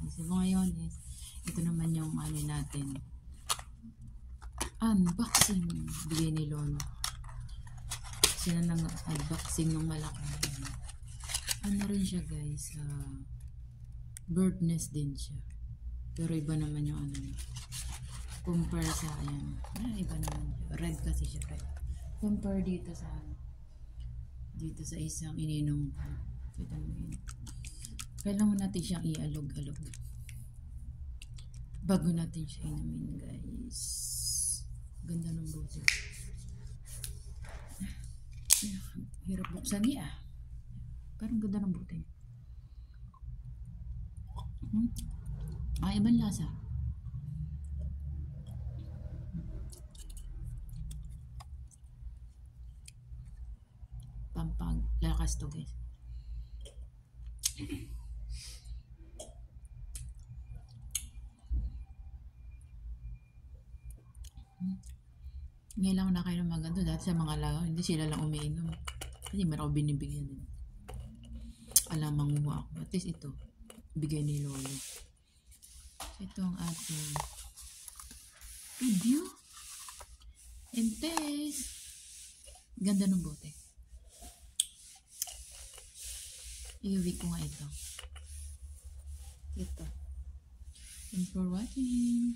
So ngayon is, ito naman yung ano natin. Unboxing. Bigay ni Lolo. Sila nang unboxing ng malaki. Ano rin siya guys. Bird nest din siya. Pero iba naman yung ano. Compare sa ayan. Iba naman siya. Red kasi siya. Red. Compare dito sa isang ininom ko. Ito naman. Kailangan natin siyang ialog-alog. Bago natin siya inumin guys. Ganda ng bote. Hirap buksan niya. Parang ganda ng bote. Ibang lasa. Pampaglakas to guys. Ngayon lang na kayo ng maganda. Dati sa mga lagaw, hindi sila lang umiinom. Kasi meron ako binibigyan din. Alam, manguha ako. At least ito, bigay ni Lolo. So, ito ang ating review and taste. Ganda ng bote. I-uwi ko nga ito. Ito. Thanks for watching.